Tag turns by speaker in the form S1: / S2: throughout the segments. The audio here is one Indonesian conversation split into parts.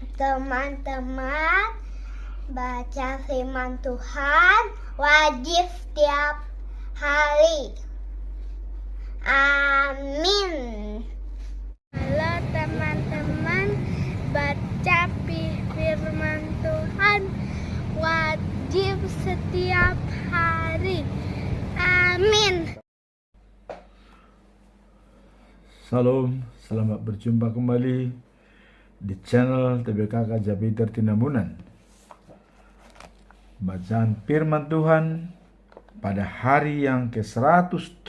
S1: Teman-teman, baca firman Tuhan wajib setiap hari. Amin. Halo teman-teman, baca firman Tuhan wajib setiap hari. Amin.
S2: Salam, selamat berjumpa kembali di channel TBKK Japiter Tinambunan. Bacaan firman Tuhan pada hari yang ke-176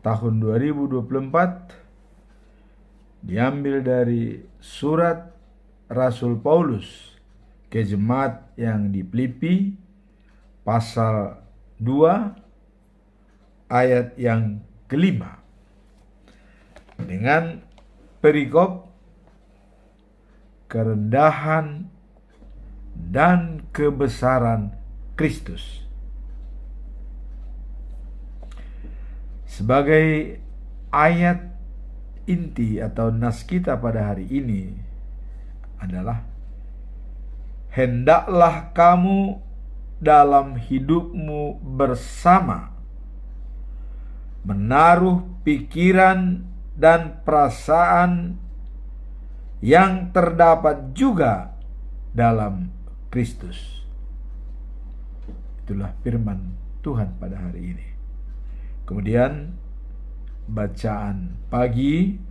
S2: tahun 2024 diambil dari surat Rasul Paulus ke jemaat yang di Filipi pasal 2 ayat yang kelima dengan perikop kerendahan dan kebesaran Kristus. Sebagai ayat inti atau nas kita pada hari ini adalah, hendaklah kamu dalam hidupmu bersama menaruh pikiran dan perasaan yang terdapat juga dalam Kristus. Itulah firman Tuhan pada hari ini. Kemudian bacaan pagi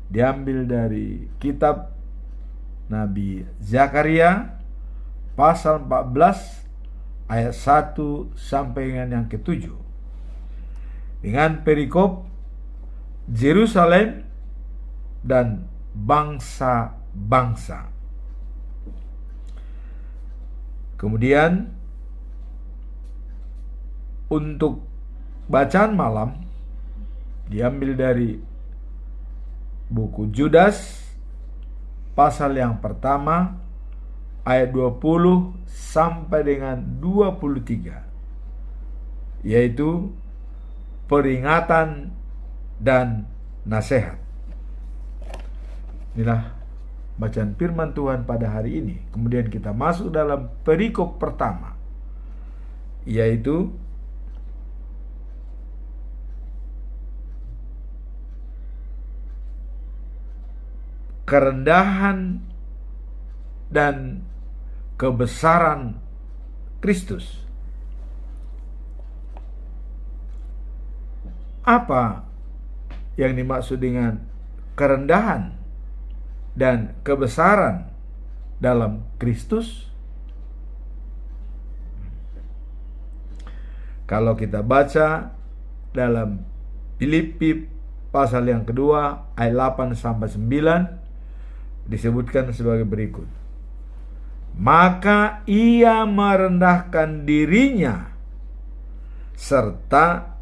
S2: diambil dari kitab Nabi Zakaria pasal 14 ayat 1 sampai dengan yang ke-7 dengan perikop Yerusalem dan bangsa-bangsa. Kemudian untuk bacaan malam diambil dari buku Judas pasal yang pertama ayat 20 sampai dengan 23, yaitu peringatan dan nasihat. Inilah bacaan firman Tuhan pada hari ini. Kemudian kita masuk dalam perikop pertama, yaitu kerendahan dan kebesaran Kristus. Apa yang dimaksud dengan kerendahan dan kebesaran dalam Kristus? Kalau kita baca dalam Filipi pasal yang kedua ayat 8 sampai 9 disebutkan sebagai berikut. Maka ia merendahkan dirinya serta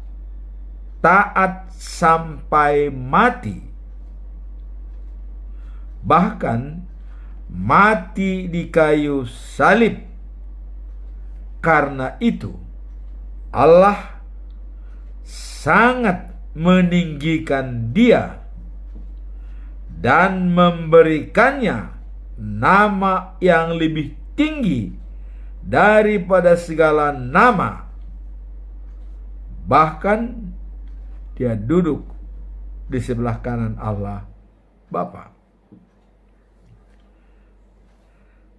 S2: taat sampai mati, bahkan mati di kayu salib. Karena itu Allah sangat meninggikan dia dan memberikannya nama yang lebih tinggi daripada segala nama. Bahkan dia duduk di sebelah kanan Allah Bapa.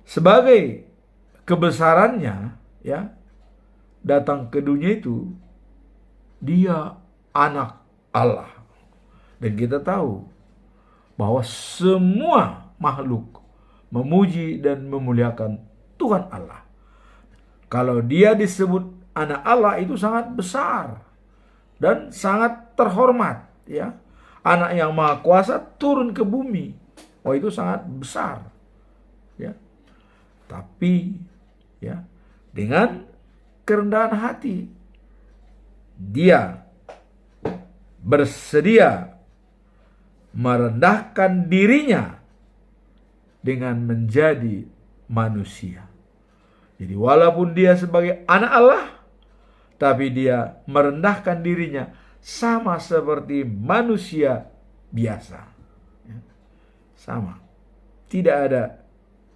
S2: Sebagai kebesarannya, ya, datang ke dunia itu, dia anak Allah. Dan kita tahu bahwa semua makhluk memuji dan memuliakan Tuhan Allah. Kalau dia disebut anak Allah, itu sangat besar dan sangat terhormat, ya. Anak yang maha kuasa turun ke bumi. Oh, itu sangat besar, ya. Tapi ya, dengan kerendahan hati dia bersedia merendahkan dirinya dengan menjadi manusia. Jadi walaupun dia sebagai anak Allah, tapi dia merendahkan dirinya sama seperti manusia biasa. Sama. tidak ada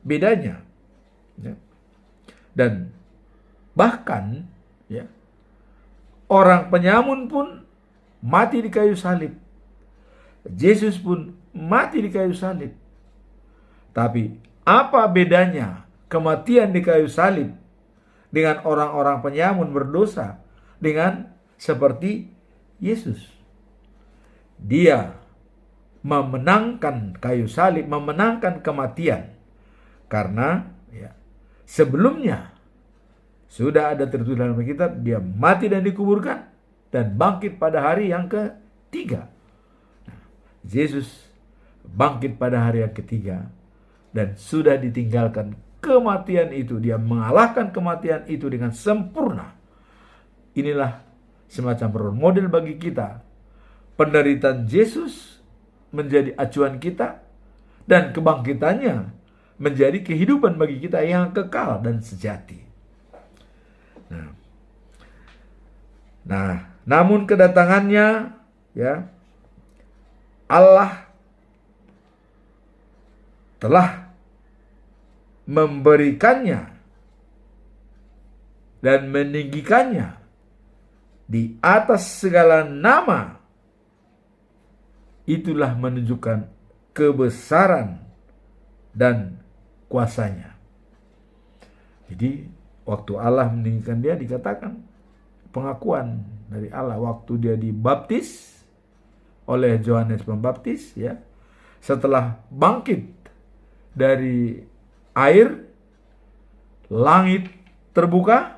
S2: bedanya. Ya. Dan bahkan ya, orang penyamun pun mati di kayu salib. Yesus pun mati di kayu salib. Tapi apa bedanya kematian di kayu salib dengan orang-orang penyamun berdosa dengan seperti Yesus? Dia memenangkan kayu salib, memenangkan kematian. Karena ya, sebelumnya sudah ada tertulis dalam Alkitab, dia mati dan dikuburkan dan bangkit pada hari yang ketiga. Nah, Yesus bangkit pada hari yang ketiga dan sudah ditinggalkan kematian itu. Dia mengalahkan kematian itu dengan sempurna. Inilah semacam role model bagi kita. Penderitaan Yesus menjadi acuan kita dan kebangkitannya menjadi kehidupan bagi kita yang kekal dan sejati. Nah, namun kedatangannya ya, Allah telah memberikannya dan meninggikannya di atas segala nama. Itulah menunjukkan kebesaran dan kuasanya. Jadi waktu Allah meninggikan dia, dikatakan pengakuan dari Allah waktu dia dibaptis oleh Yohanes Pembaptis ya. Setelah bangkit dari air, langit terbuka,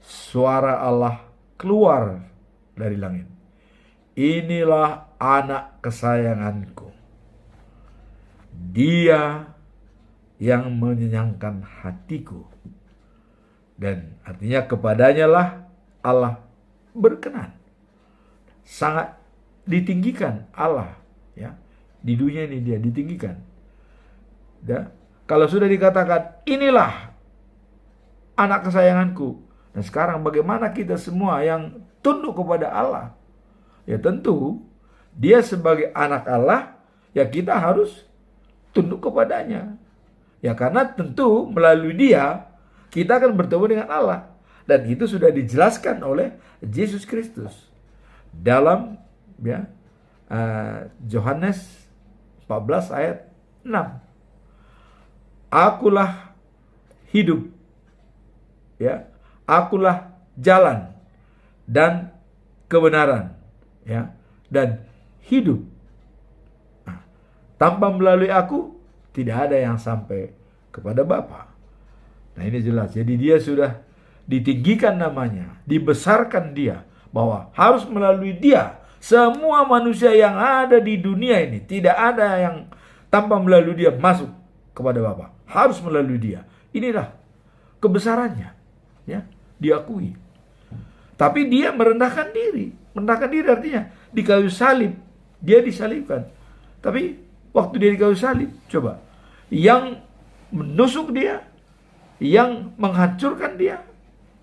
S2: suara Allah keluar dari langit. Inilah anak kesayanganku. Dia yang menyenangkan hatiku. Dan artinya kepadanya lah Allah berkenan. Sangat ditinggikan Allah ya. Di dunia ini dia ditinggikan. Ya. Kalau sudah dikatakan inilah anak kesayanganku. Dan sekarang bagaimana kita semua yang tunduk kepada Allah? Ya tentu dia sebagai anak Allah, ya kita harus tunduk kepadanya. Ya karena tentu melalui dia kita akan bertemu dengan Allah. Dan itu sudah dijelaskan oleh Yesus Kristus dalam ya, Yohanes 14 ayat 6. Akulah hidup, ya, akulah jalan dan kebenaran, ya, dan hidup. Nah, tanpa melalui aku tidak ada yang sampai kepada Bapa. Nah ini jelas. Jadi dia sudah ditinggikan namanya, dibesarkan dia, bahwa harus melalui dia semua manusia yang ada di dunia ini, tidak ada yang tanpa melalui dia masuk kepada Bapa. Harus melalui dia. Inilah kebesarannya, ya, diakui. Tapi dia merendahkan diri. Merendahkan diri artinya di kayu salib dia disalibkan. Tapi waktu dia di kayu salib, coba, yang menusuk dia, yang menghancurkan dia,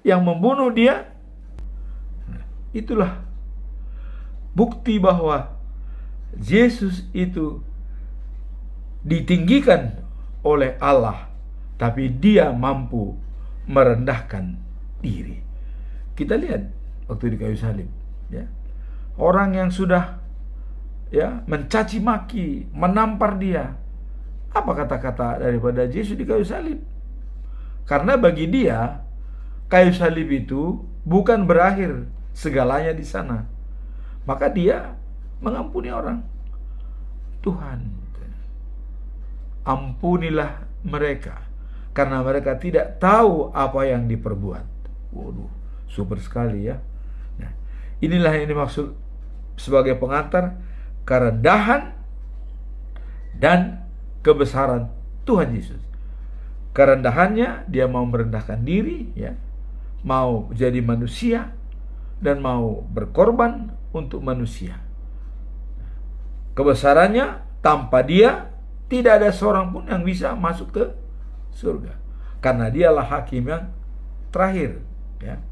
S2: yang membunuh dia, itulah bukti bahwa Yesus itu ditinggikan oleh Allah, tapi dia mampu merendahkan diri. Kita lihat waktu di kayu salib, ya, orang yang sudah ya mencaci maki, menampar dia, apa kata-kata daripada Yesus di kayu salib? Karena bagi dia kayu salib itu bukan berakhir segalanya di sana. Maka dia mengampuni orang. Tuhan, ampunilah mereka karena mereka tidak tahu apa yang diperbuat. Waduh, super sekali ya. Nah, inilah yang dimaksud sebagai pengantar kerendahan dan kebesaran Tuhan Yesus. Kerendahannya, dia mau merendahkan diri, ya, mau jadi manusia dan mau berkorban untuk manusia. Kebesarannya, tanpa dia tidak ada seorang pun yang bisa masuk ke surga, karena dialah hakim yang terakhir, ya,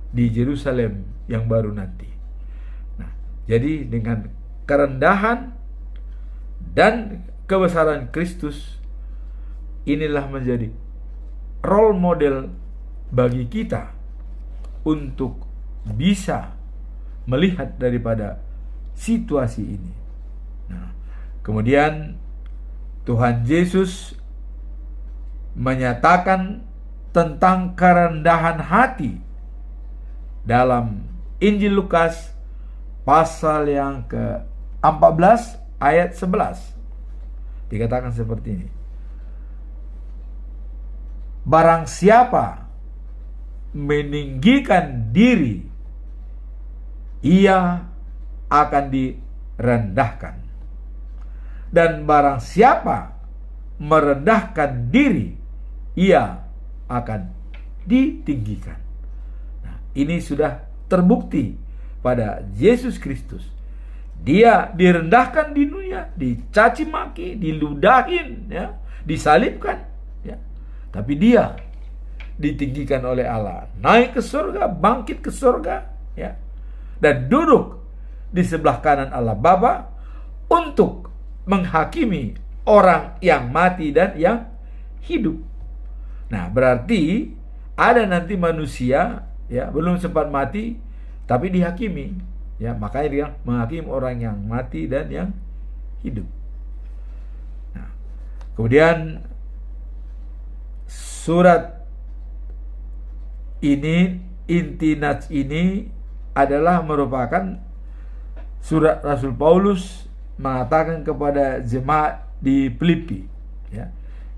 S2: di Yerusalem yang baru nanti. Nah, jadi dengan kerendahan dan kebesaran Kristus, inilah menjadi role model bagi kita untuk bisa melihat daripada situasi ini. Nah, kemudian Tuhan Yesus menyatakan tentang kerendahan hati dalam Injil Lukas pasal yang ke-14 ayat 11. Dikatakan seperti ini. Barang siapa meninggikan diri, ia akan direndahkan. Dan barang siapa merendahkan diri, ia akan ditinggikan. Nah, ini sudah terbukti pada Yesus Kristus. Dia direndahkan di dunia, dicaci maki, diludahin, ya, disalibkan, ya. Tapi dia ditinggikan oleh Allah, naik ke surga, bangkit ke surga, ya, dan duduk di sebelah kanan Allah Bapa untuk menghakimi orang yang mati dan yang hidup. Nah, berarti ada nanti manusia, ya, belum sempat mati tapi dihakimi, ya, makanya dia menghakimi orang yang mati dan yang hidup. Nah, kemudian surat ini, inti nats ini adalah merupakan surat Rasul Paulus mengatakan kepada jemaat di Filipi, ya.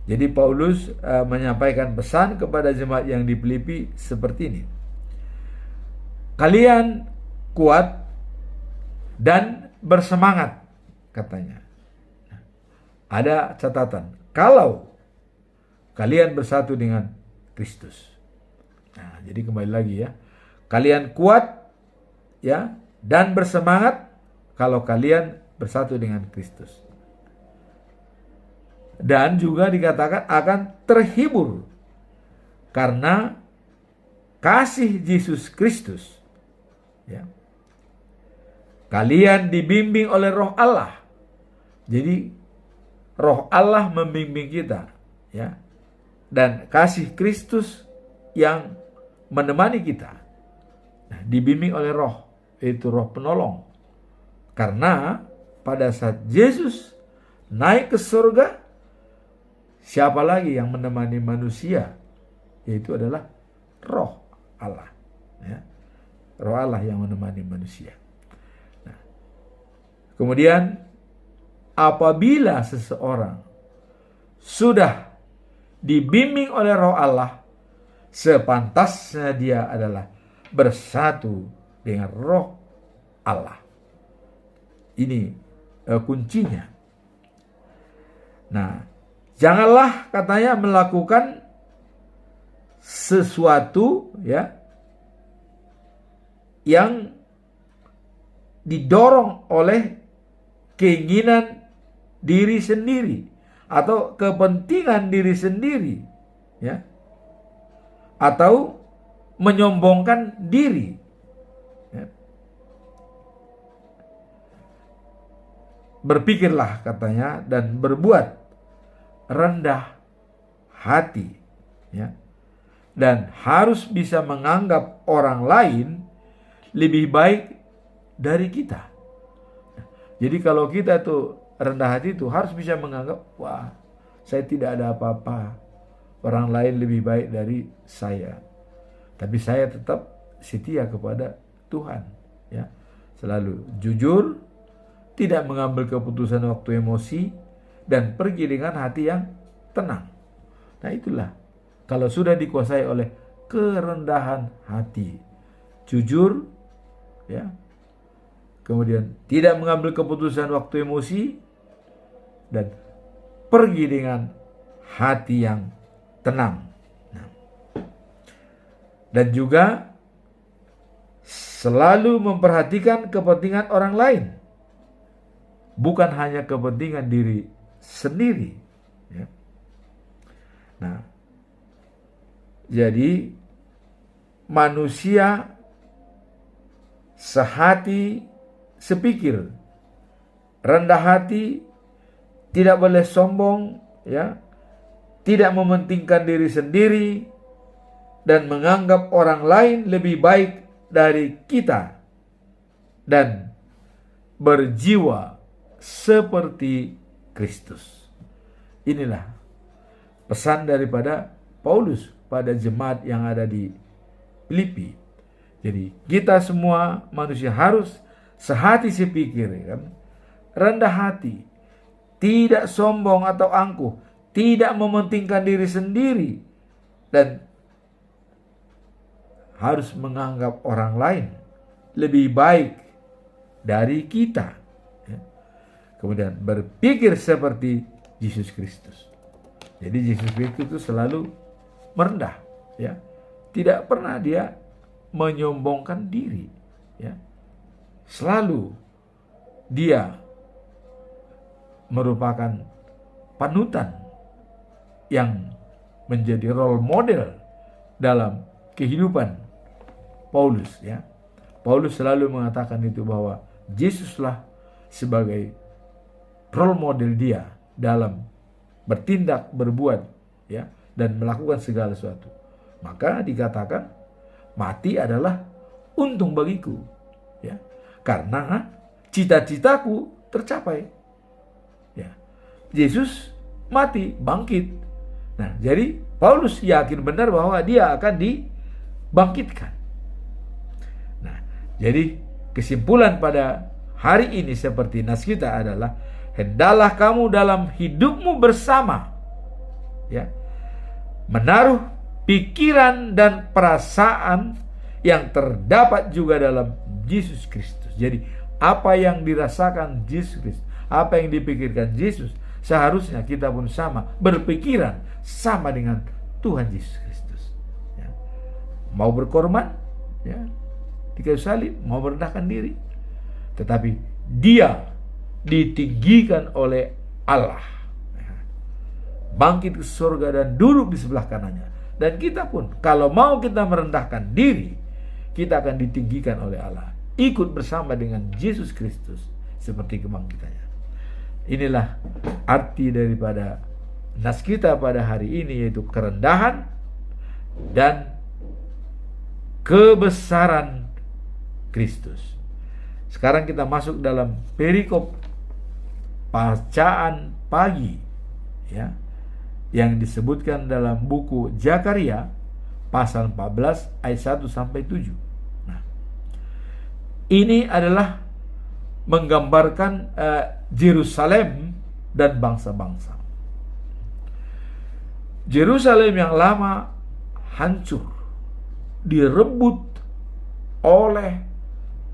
S2: Jadi Paulus menyampaikan pesan kepada jemaat yang di Filipi seperti ini. Kalian kuat dan bersemangat, katanya. Nah, ada catatan, kalau kalian bersatu dengan Kristus. Nah, jadi kembali lagi, ya. Kalian kuat, ya, dan bersemangat kalau kalian bersatu dengan Kristus. Dan juga dikatakan akan terhibur karena kasih Yesus Kristus, ya. Kalian dibimbing oleh Roh Allah. Jadi Roh Allah membimbing kita, ya. Dan kasih Kristus yang menemani kita. Nah, dibimbing oleh Roh, yaitu Roh penolong. Karena pada saat Yesus naik ke surga, siapa lagi yang menemani manusia? Yaitu adalah Roh Allah, ya. Roh Allah yang menemani manusia. Nah, kemudian apabila seseorang sudah dibimbing oleh Roh Allah, sepantasnya dia adalah bersatu dengan Roh Allah. Ini kuncinya. Nah, janganlah, katanya, melakukan sesuatu, ya, yang didorong oleh keinginan diri sendiri atau kepentingan diri sendiri, ya, atau menyombongkan diri, ya. Berpikirlah, katanya, dan berbuat rendah hati, ya, dan harus bisa menganggap orang lain lebih baik dari kita. Jadi kalau kita tuh rendah hati itu harus bisa menganggap, wah, saya tidak ada apa-apa, orang lain lebih baik dari saya, tapi saya tetap setia kepada Tuhan, ya, selalu jujur, tidak mengambil keputusan waktu emosi, dan pergi dengan hati yang tenang. Nah, itulah kalau sudah dikuasai oleh kerendahan hati, jujur, ya, kemudian tidak mengambil keputusan waktu emosi, dan pergi dengan hati yang tenang. Nah, dan juga selalu memperhatikan kepentingan orang lain, bukan hanya kepentingan diri sendiri, ya. Nah, jadi manusia sehati, sepikir, rendah hati, tidak boleh sombong, ya, tidak mementingkan diri sendiri, dan menganggap orang lain lebih baik dari kita, dan berjiwa seperti Kristus. Inilah pesan daripada Paulus pada jemaat yang ada di Filipi. Jadi kita semua manusia harus sehati sepikir, kan? Rendah hati, tidak sombong atau angkuh, tidak mementingkan diri sendiri, dan harus menganggap orang lain lebih baik dari kita. Kemudian berpikir seperti Yesus Kristus. Jadi Yesus Kristus itu selalu merendah, ya. Tidak pernah dia menyombongkan diri, ya. Selalu dia merupakan panutan yang menjadi role model dalam kehidupan Paulus, ya. Paulus selalu mengatakan itu, bahwa Yesuslah sebagai role model dia dalam bertindak, berbuat, ya, dan melakukan segala sesuatu. Maka dikatakan mati adalah untung bagiku, ya, karena cita-citaku tercapai. Ya, Yesus mati, bangkit. Nah, jadi Paulus yakin benar bahwa dia akan dibangkitkan. Nah, jadi kesimpulan pada hari ini seperti nas kita adalah, hendaklah kamu dalam hidupmu bersama, ya, menaruh pikiran dan perasaan yang terdapat juga dalam Yesus Kristus. Jadi apa yang dirasakan Yesus Kristus, apa yang dipikirkan Yesus, seharusnya kita pun sama, berpikiran sama dengan Tuhan Yesus Kristus, ya. Mau berkorban, ya, di kayu salib, mau merendahkan diri, tetapi dia ditinggikan oleh Allah, bangkit ke surga dan duduk di sebelah kanannya. Dan kita pun, kalau mau kita merendahkan diri, kita akan ditinggikan oleh Allah, ikut bersama dengan Yesus Kristus seperti kebangkitannya. Inilah arti daripada nas kita pada hari ini, yaitu kerendahan dan kebesaran Kristus. Sekarang kita masuk dalam perikop bacaan pagi, ya, yang disebutkan dalam buku Zakaria pasal 14 ayat 1 sampai 7. Nah, ini adalah menggambarkan Yerusalem dan bangsa-bangsa. Yerusalem yang lama hancur, direbut oleh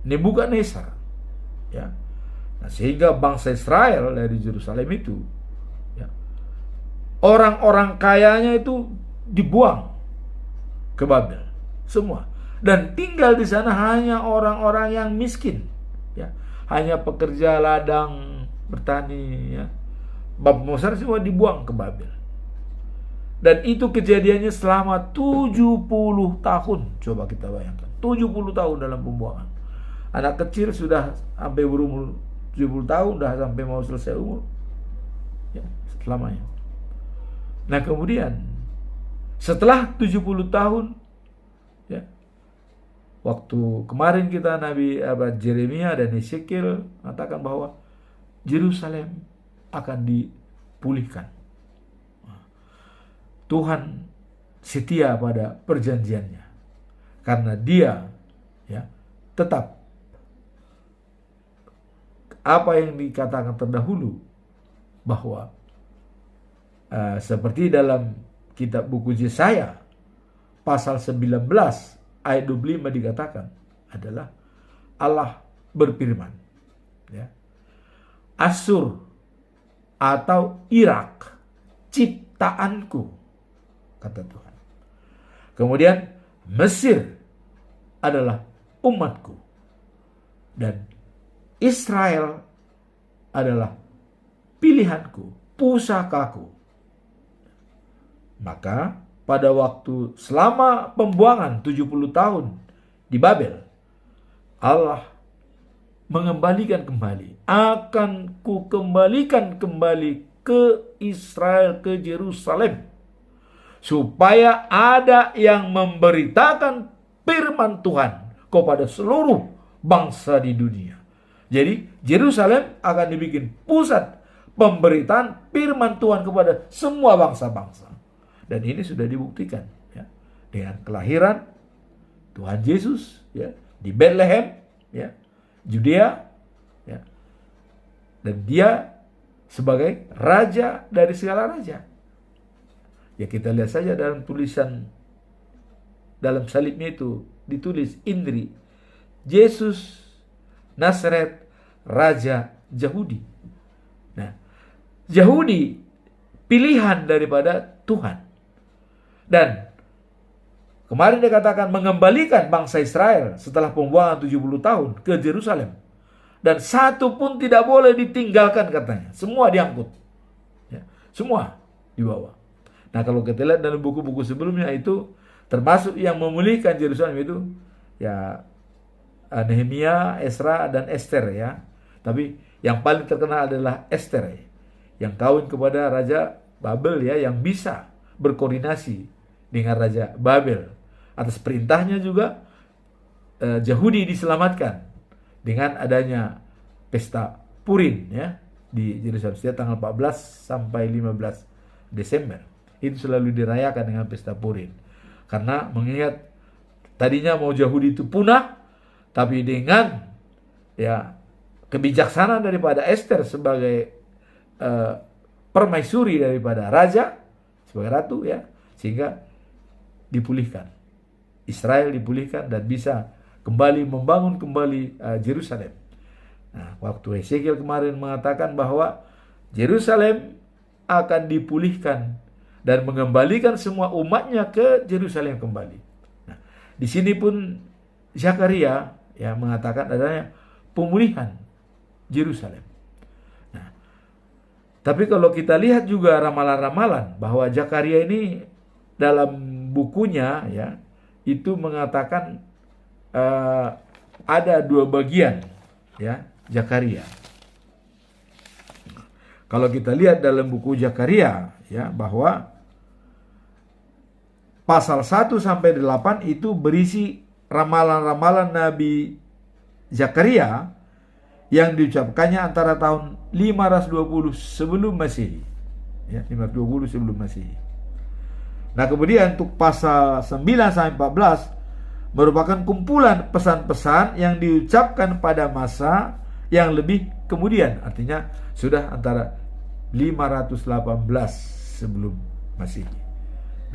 S2: Nebukadnezar, ya. Nah, sehingga bangsa Israel dari Yerusalem itu, ya, orang-orang kayanya itu dibuang ke Babel semua, dan tinggal di sana hanya orang-orang yang miskin, ya, hanya pekerja ladang bertani, ya. Bangsa semua dibuang ke Babel. Dan itu kejadiannya selama 70 tahun. Coba kita bayangkan, 70 tahun dalam pembuangan. Anak kecil sudah sampai berumur 70 tahun, sudah sampai mau selesai umur, ya, selamanya. Nah, kemudian setelah 70 tahun, ya, waktu kemarin kita Nabi Yeremia dan Ezekiel mengatakan bahwa Yerusalem akan dipulihkan. Tuhan setia pada perjanjiannya, karena dia, ya, tetap apa yang dikatakan terdahulu, bahwa seperti dalam kitab buku Yesaya pasal 19 ayat 25 dikatakan adalah Allah berfirman, ya, Asyur atau Irak ciptaanku, kata Tuhan. Kemudian Mesir adalah umatku, dan Israel adalah pilihanku, pusakaku. Maka pada waktu selama pembuangan 70 tahun di Babel, Allah mengembalikan kembali akan kukembalikan kembali ke Israel, ke Yerusalem, supaya ada yang memberitakan firman Tuhan kepada seluruh bangsa di dunia. Jadi Yerusalem akan dibikin pusat pemberitaan firman Tuhan kepada semua bangsa-bangsa. Dan ini sudah dibuktikan ya, dengan kelahiran Tuhan Yesus ya, di Bethlehem ya, Judea ya. Dan dia sebagai raja dari segala raja. Ya, kita lihat saja dalam tulisan, dalam salibnya itu ditulis Indri, Yesus Nazaret, Raja Yahudi. Nah, Yahudi pilihan daripada Tuhan. Dan kemarin dikatakan mengembalikan bangsa Israel setelah pembuangan 70 tahun ke Yerusalem. Dan satu pun tidak boleh ditinggalkan katanya. Semua diangkut. Ya, semua dibawa. Nah, kalau kita lihat dalam buku-buku sebelumnya itu, termasuk yang memulihkan Yerusalem itu ya Nehemia, Esra, dan Esther ya. Tapi yang paling terkenal adalah Esther ya, yang kawin kepada Raja Babel ya, yang bisa berkoordinasi dengan Raja Babel. Atas perintahnya juga Yahudi diselamatkan dengan adanya pesta Purim ya di Yerusalem setiap tanggal 14 sampai 15 Desember. Itu selalu dirayakan dengan pesta Purim. Karena mengingat tadinya mau Yahudi itu punah, tapi dengan ya kebijaksanaan daripada Esther sebagai permaisuri daripada raja, sebagai ratu ya, sehingga dipulihkan. Israel dipulihkan dan bisa kembali membangun kembali Yerusalem. Nah, waktu Hesekiel kemarin mengatakan bahwa Yerusalem akan dipulihkan dan mengembalikan semua umatnya ke Yerusalem kembali. Nah, di sini pun Zakaria ya mengatakan adanya pemulihan Yerusalem. Nah, tapi kalau kita lihat juga ramalan-ramalan bahwa Zakaria ini dalam bukunya ya itu mengatakan ada dua bagian ya Zakaria. Kalau kita lihat dalam buku Zakaria ya bahwa pasal 1 sampai 8 itu berisi ramalan-ramalan Nabi Zakaria yang diucapkannya antara tahun 520 sebelum Masehi. Ya, 520 sebelum Masehi. Nah, kemudian untuk pasal 9 sampai 14 merupakan kumpulan pesan-pesan yang diucapkan pada masa yang lebih kemudian, artinya sudah antara 518 sebelum Masehi.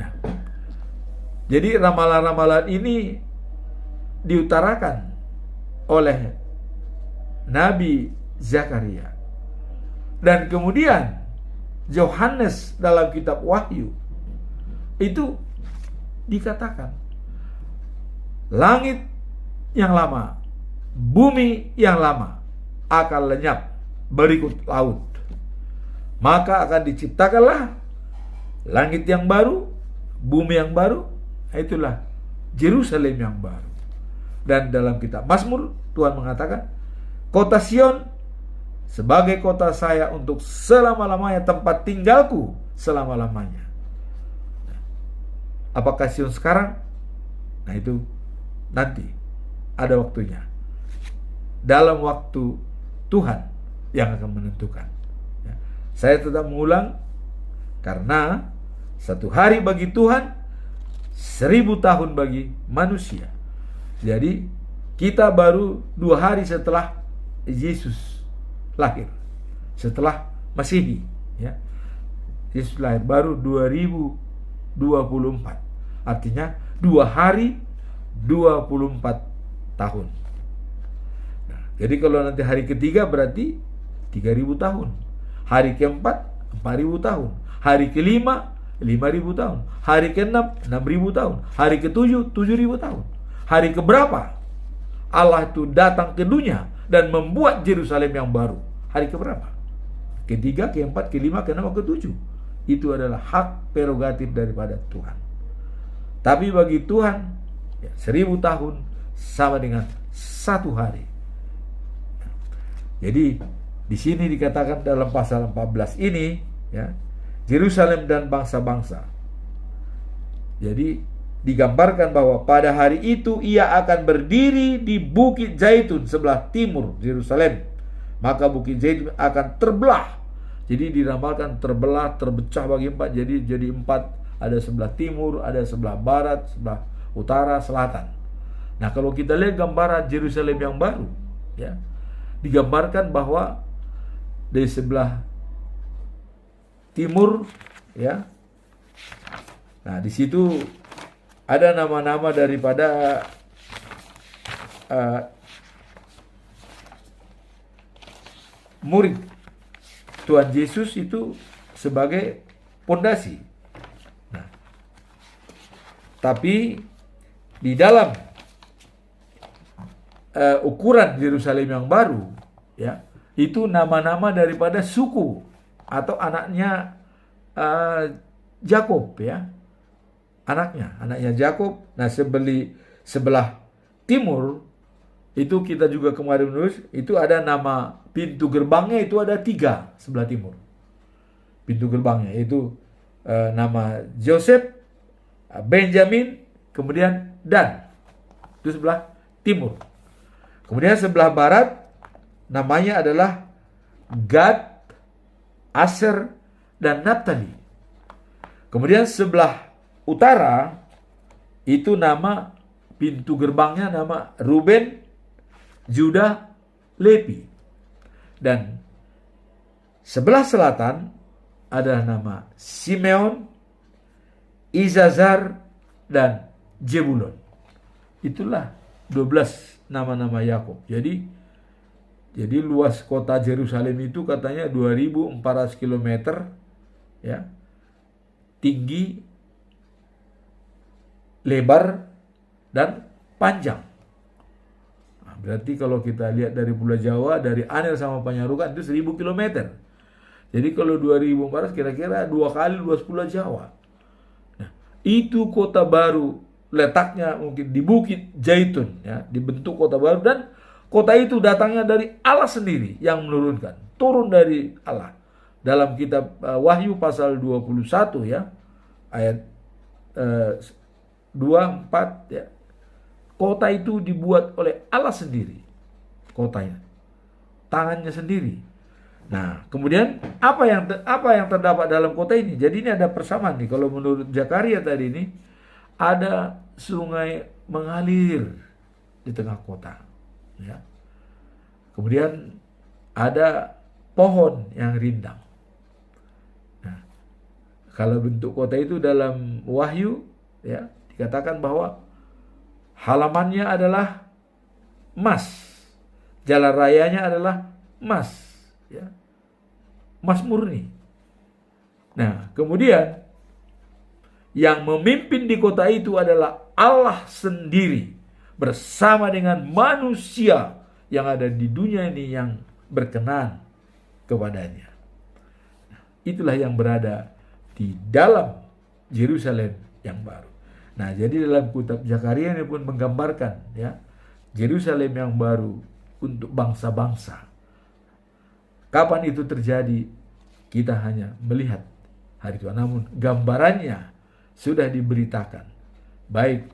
S2: Nah, jadi ramalan-ramalan ini diutarakan oleh Nabi Zakaria. Dan kemudian Yohanes dalam kitab Wahyu itu dikatakan langit yang lama, bumi yang lama akan lenyap berikut laut. Maka akan diciptakanlah langit yang baru, bumi yang baru, itulah Yerusalem yang baru. Dan dalam kitab Mazmur Tuhan mengatakan, kota Sion sebagai kota saya untuk selama-lamanya, tempat tinggalku selama-lamanya. Apakah Sion sekarang? Nah, itu nanti ada waktunya. Dalam waktu Tuhan yang akan menentukan. Ya. Saya tetap mengulang, karena satu hari bagi Tuhan 1000 tahun bagi manusia. Jadi kita baru 2 hari setelah Yesus lahir, setelah Masehi ya. Yesus lahir baru 2024. Artinya 2 hari 24 tahun. Nah, jadi kalau nanti hari ketiga berarti 3000 tahun. Hari keempat 4000 tahun. Hari kelima 5000 tahun. Hari keenam 6000 tahun. Hari ketujuh 7000 tahun. Hari keberapa Allah itu datang ke dunia dan membuat Yerusalem yang baru? Hari keberapa? Ketiga, keempat, kelima, keenam, ketujuh. Itu adalah hak prerogatif daripada Tuhan. Tapi bagi Tuhan 1000 tahun sama dengan 1 hari. Jadi Di sini dikatakan dalam pasal 14 ini, ya, Yerusalem dan bangsa-bangsa. Jadi digambarkan bahwa pada hari itu ia akan berdiri di Bukit Zaitun sebelah timur Yerusalem. Maka Bukit Zaitun akan terbelah. Jadi diramalkan terbelah, terpecah bagi empat. Jadi empat, ada sebelah timur, ada sebelah barat, sebelah utara, selatan. Nah, kalau kita lihat gambaran Yerusalem yang baru, ya, digambarkan bahwa di sebelah timur, ya. Nah, di situ ada nama-nama daripada murid Tuhan Yesus itu sebagai pondasi. Nah, tapi di dalam ukuran Yerusalem yang baru, ya, itu nama-nama daripada suku atau anaknya Yakub, ya. Anaknya Yakub. Nah, sebelah timur itu kita juga kemarin menulis, itu ada nama pintu gerbangnya, itu ada 3 sebelah timur. Pintu gerbangnya itu nama Joseph, Benjamin, kemudian Dan. Itu sebelah timur. Kemudian sebelah barat namanya adalah Gad, Aser, dan Naphtali. Kemudian sebelah utara itu nama pintu gerbangnya nama Ruben, Juda, Levi. Dan sebelah selatan adalah nama Simeon, Izazar, dan Jebulon. Itulah 12 nama-nama Yakub. Jadi luas kota Yerusalem itu katanya 2.400 km, ya. Tinggi, lebar, dan panjang. Nah, berarti kalau kita lihat dari Pulau Jawa, dari Anyer sama Panyarukan itu 1.000 km. Jadi kalau 2.400 kira-kira 2 kali luas Pulau Jawa. Nah, itu kota baru, letaknya mungkin di Bukit Zaitun, ya, dibentuk kota baru, dan kota itu datangnya dari Allah sendiri yang menurunkan, turun dari Allah. Dalam kitab Wahyu pasal 21, ya, ayat 2-4, ya. Kota itu dibuat oleh Allah sendiri. Kotanya. Tangannya sendiri. Nah, kemudian apa yang terdapat dalam kota ini? Jadi ini ada persamaan nih. Kalau menurut Zakaria tadi ini, ada sungai mengalir di tengah kota, ya. Kemudian ada pohon yang rindang. Nah, kalau bentuk kota itu dalam Wahyu, ya, dikatakan bahwa halamannya adalah emas, jalan rayanya adalah emas, ya, emas murni. Nah, kemudian yang memimpin di kota itu adalah Allah sendiri bersama dengan manusia yang ada di dunia ini yang berkenan kepadanya. Nah, itulah yang berada di dalam Yerusalem yang baru. Nah, jadi dalam kitab Zakaria ini pun menggambarkan, ya, Yerusalem yang baru untuk bangsa-bangsa. Kapan itu terjadi? Kita hanya melihat hari Tuhan. Namun gambarannya sudah diberitakan. Baik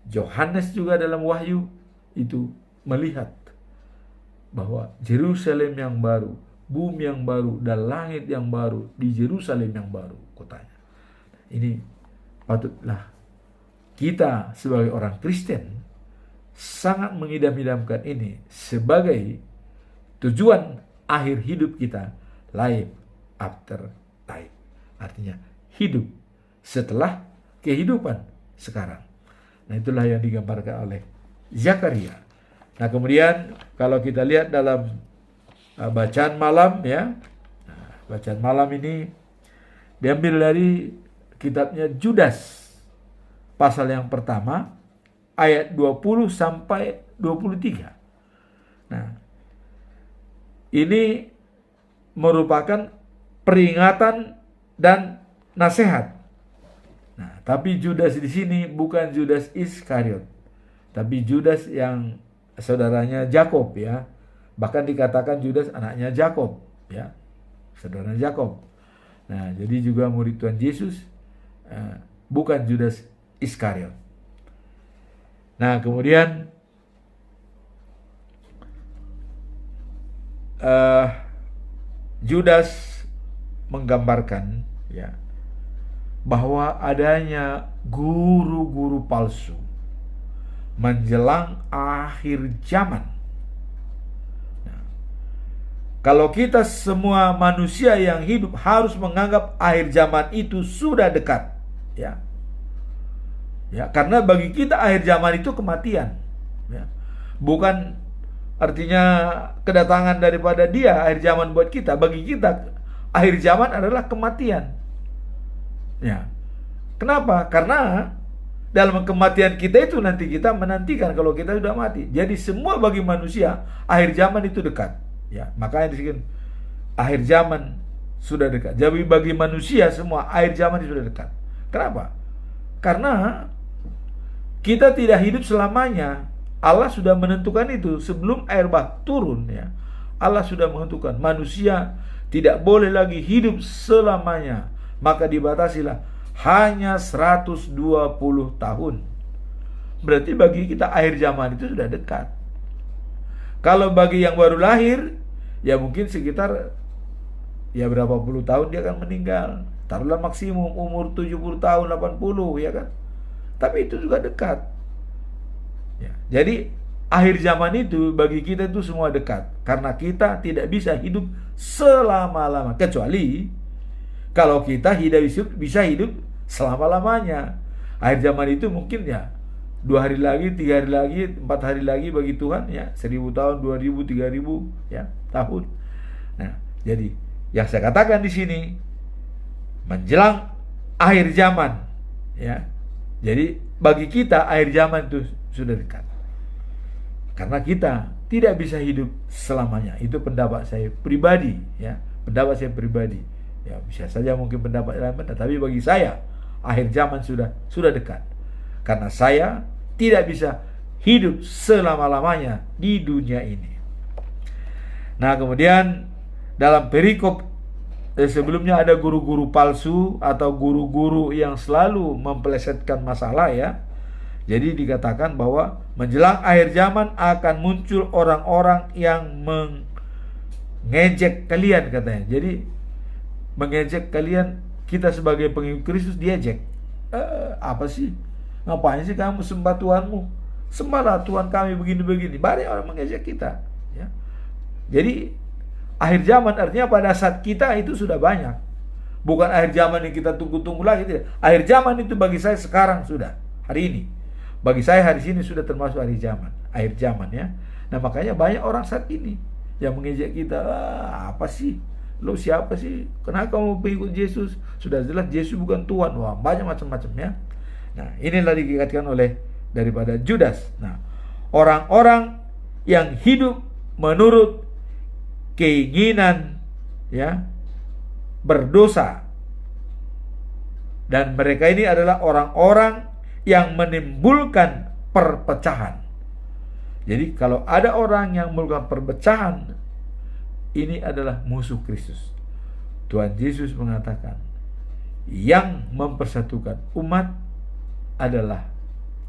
S2: Yohanes juga dalam Wahyu itu melihat bahwa Yerusalem yang baru, bumi yang baru, dan langit yang baru di Yerusalem yang baru kotanya. Ini patutlah kita sebagai orang Kristen sangat mengidam-idamkan ini sebagai tujuan akhir hidup kita, life after life. Artinya hidup setelah kehidupan sekarang. Nah, itulah yang digambarkan oleh Zakaria. Nah, kemudian kalau kita lihat dalam bacaan malam, ya. Nah, bacaan malam ini diambil dari kitabnya Judas pasal yang pertama ayat 20 sampai 23. Nah, ini merupakan peringatan dan nasihat. Nah, tapi Judas di sini bukan Judas Iskariot, tapi Judas yang saudaranya Yakub, ya. Bahkan dikatakan Judas anaknya Yakob, ya, saudara Yakob. Nah, jadi juga murid Tuhan Yesus bukan Judas Iskariot. Nah, kemudian Judas menggambarkan, ya, bahwa adanya guru-guru palsu menjelang akhir zaman. Nah, kalau kita semua manusia yang hidup harus menganggap akhir zaman itu sudah dekat, ya. Ya, karena bagi kita akhir zaman itu kematian, ya. Bukan artinya kedatangan daripada dia akhir zaman buat kita. Bagi kita akhir zaman adalah kematian. Ya. Kenapa? Karena dalam kematian kita itu nanti kita menantikan kalau kita sudah mati. Jadi semua bagi manusia akhir zaman itu dekat. Ya, makanya disebut akhir zaman sudah dekat. Jadi bagi manusia semua akhir zaman itu sudah dekat. Kenapa? Karena kita tidak hidup selamanya. Allah sudah menentukan itu sebelum air bah turun, ya. Allah sudah menentukan manusia tidak boleh lagi hidup selamanya. Maka dibatasilah hanya 120 tahun. Berarti bagi kita akhir zaman itu sudah dekat. Kalau bagi yang baru lahir, ya mungkin sekitar ya berapa puluh tahun dia akan meninggal. Taruhlah maksimum umur 70 tahun, 80, ya kan. Tapi itu juga dekat. Ya, jadi akhir zaman itu bagi kita itu semua dekat. Karena kita tidak bisa hidup selama-lama. Kecuali kalau kita bisa hidup selama-lamanya. Akhir zaman itu mungkin ya 2 hari lagi, 3 hari lagi, 4 hari lagi bagi Tuhan, ya 1000 tahun, 2000, 3000, ya, tahun. Nah, jadi yang saya katakan di sini menjelang akhir zaman, ya. Jadi bagi kita akhir zaman itu sudah dekat. Karena kita tidak bisa hidup selamanya. Itu pendapat saya pribadi, ya. Pendapat saya pribadi. Ya, bisa saja mungkin pendapat lain, tapi bagi saya akhir zaman sudah dekat. Karena saya tidak bisa hidup selama-lamanya di dunia ini. Nah, kemudian dalam perikop sebelumnya ada guru-guru palsu atau guru-guru yang selalu mempelesetkan masalah, ya. Jadi dikatakan bahwa menjelang akhir zaman akan muncul orang-orang yang mengejek kalian, katanya. Jadi mengejek kalian, kita sebagai pengikut Kristus diejek. Apa sih? Ngapain sih kamu sembah Tuhanmu? Sembahlah Tuhan kami begini-begini. Banyak orang mengejek kita, ya. Jadi akhir zaman artinya pada saat kita itu sudah banyak. Bukan akhir zaman yang kita tunggu-tunggu lagi, tidak. Akhir zaman itu bagi saya sekarang sudah, hari ini. Bagi saya hari ini sudah termasuk akhir zaman, ya. Nah, makanya banyak orang saat ini yang mengejek kita. Apa sih? Lo siapa sih? Kenapa kamu pengikut Yesus? Sudah jelas Yesus bukan Tuhan. Wah, banyak macam-macam, ya. Nah, inilah dikatakan oleh daripada Judas. Nah, orang-orang yang hidup menurut keinginan, ya, berdosa, dan mereka ini adalah orang-orang yang menimbulkan perpecahan. Jadi kalau ada orang yang menimbulkan perpecahan, ini adalah musuh Kristus. Tuhan Yesus mengatakan, yang mempersatukan umat adalah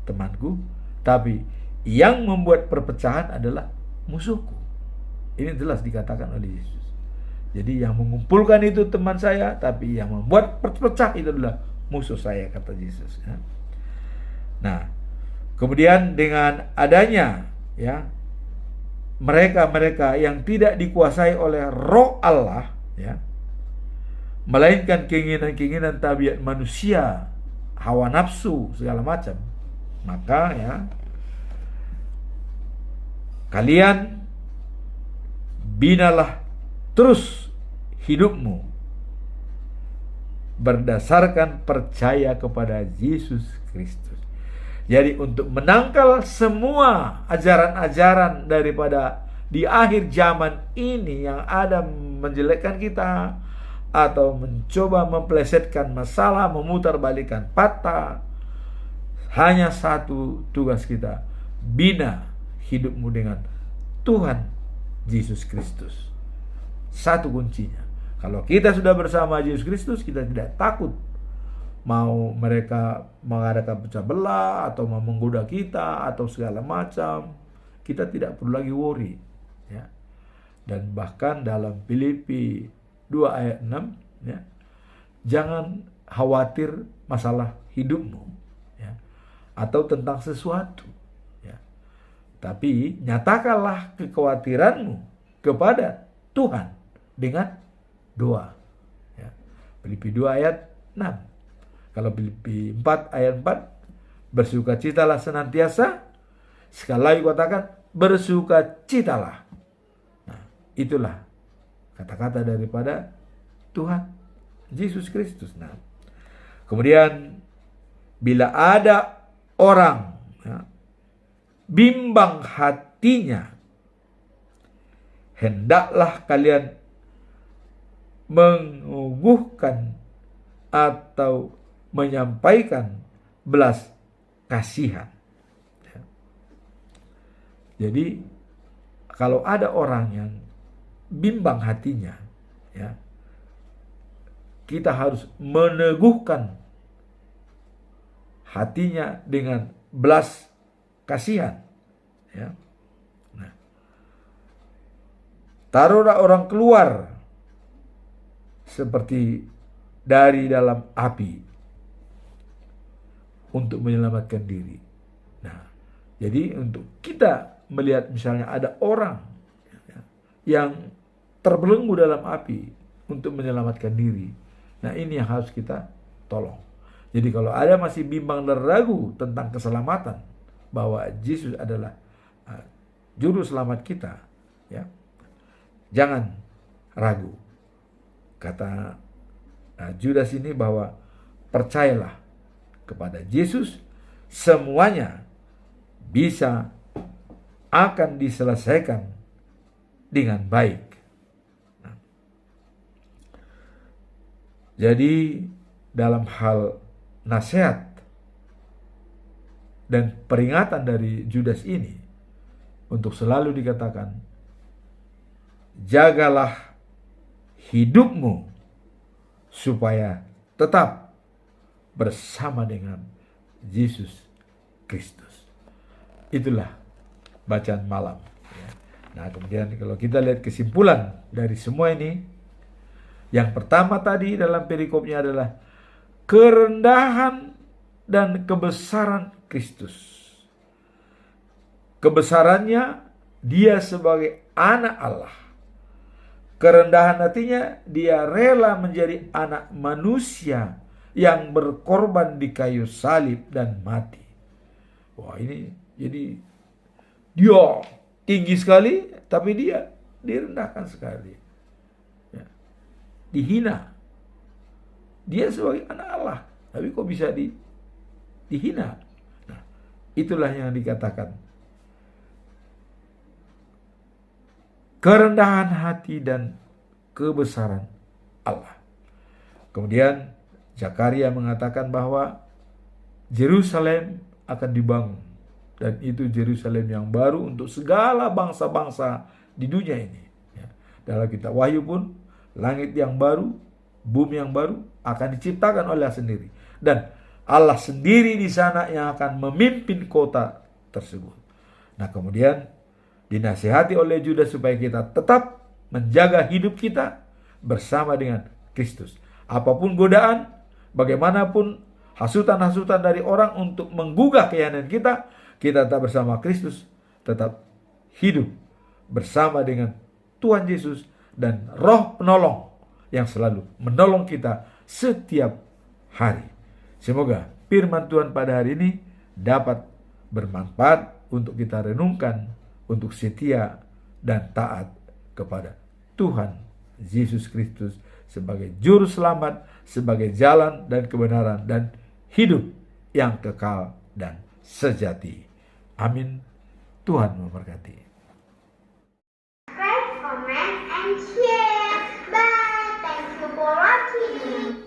S2: temanku, tapi yang membuat perpecahan adalah musuhku. Ini jelas dikatakan oleh Yesus. Jadi yang mengumpulkan itu teman saya, tapi yang membuat perpecah itu adalah musuh saya, kata Yesus, ya. Nah, kemudian dengan adanya, ya, mereka-mereka yang tidak dikuasai oleh Roh Allah, ya, melainkan keinginan-keinginan tabiat manusia, hawa nafsu segala macam, maka, ya, kalian binalah terus hidupmu berdasarkan percaya kepada Yesus Kristus. Jadi untuk menangkal semua ajaran-ajaran daripada di akhir zaman ini yang ada menjelekkan kita atau mencoba mempelesetkan masalah, memutarbalikkan fakta, hanya satu tugas kita: bina hidupmu dengan Tuhan Yesus Kristus. Satu kuncinya. Kalau kita sudah bersama Yesus Kristus, kita tidak takut mau mereka mengadakan pecah belah atau mau menggoda kita atau segala macam. Kita tidak perlu lagi worry, ya. Dan bahkan dalam Filipi 2 ayat 6, ya, jangan khawatir masalah hidupmu, ya, atau tentang sesuatu, ya. Tapi nyatakanlah kekhawatiranmu kepada Tuhan dengan doa, ya. Filipi 2 ayat 6. Kalau Filipi 4 ayat 4, bersukacitalah senantiasa. Sekali lagi katakan, bersukacitalah. Nah, itulah kata-kata daripada Tuhan Yesus Kristus. Nah, kemudian bila ada orang, ya, bimbang hatinya, hendaklah kalian menguguhkan atau menyampaikan belas kasihan. Ya. Jadi kalau ada orang yang bimbang hatinya, ya, kita harus meneguhkan hatinya dengan belas kasihan, ya. Nah, taruhlah orang keluar seperti dari dalam api untuk menyelamatkan diri. Nah, jadi untuk kita melihat misalnya ada orang, ya, yang terbelenggu dalam api untuk menyelamatkan diri. Nah, ini yang harus kita tolong. Jadi kalau ada masih bimbang dan ragu tentang keselamatan, bahwa Yesus adalah juru selamat kita, ya, jangan ragu. Kata Judas ini bahwa percayalah kepada Yesus, semuanya bisa akan diselesaikan dengan baik. Nah, jadi dalam hal nasihat dan peringatan dari Judas ini, untuk selalu dikatakan, jagalah hidupmu supaya tetap bersama dengan Yesus Kristus. Itulah bacaan malam, ya. Nah, kemudian kalau kita lihat kesimpulan dari semua ini, yang pertama tadi dalam perikopnya adalah kerendahan dan kebesaran Kristus. Kebesarannya, dia sebagai anak Allah. Kerendahan artinya dia rela menjadi anak manusia yang berkorban di kayu salib dan mati. Wah, ini jadi dia tinggi sekali, tapi dia direndahkan sekali, ya, dihina. Dia sebagai anak Allah, tapi kok bisa dihina? Nah, itulah yang dikatakan kerendahan hati dan kebesaran Allah. Kemudian Zakaria mengatakan bahwa Yerusalem akan dibangun, dan itu Yerusalem yang baru untuk segala bangsa-bangsa di dunia ini, ya. Dalam kitab Wahyu pun, langit yang baru, bumi yang baru akan diciptakan oleh Allah sendiri, dan Allah sendiri di sana yang akan memimpin kota tersebut. Nah, kemudian dinasihati oleh Judas supaya kita tetap menjaga hidup kita bersama dengan Kristus. Apapun godaan, bagaimanapun hasutan-hasutan dari orang untuk menggugah keyakinan kita, kita tetap bersama Kristus, tetap hidup bersama dengan Tuhan Yesus dan Roh penolong yang selalu menolong kita setiap hari. Semoga firman Tuhan pada hari ini dapat bermanfaat untuk kita renungkan, untuk setia dan taat kepada Tuhan Yesus Kristus sebagai juru selamat, sebagai jalan dan kebenaran dan hidup yang kekal dan sejati. Amin. Tuhan memberkati.
S1: Subscribe, comment, and share. Bye. Thank you for watching.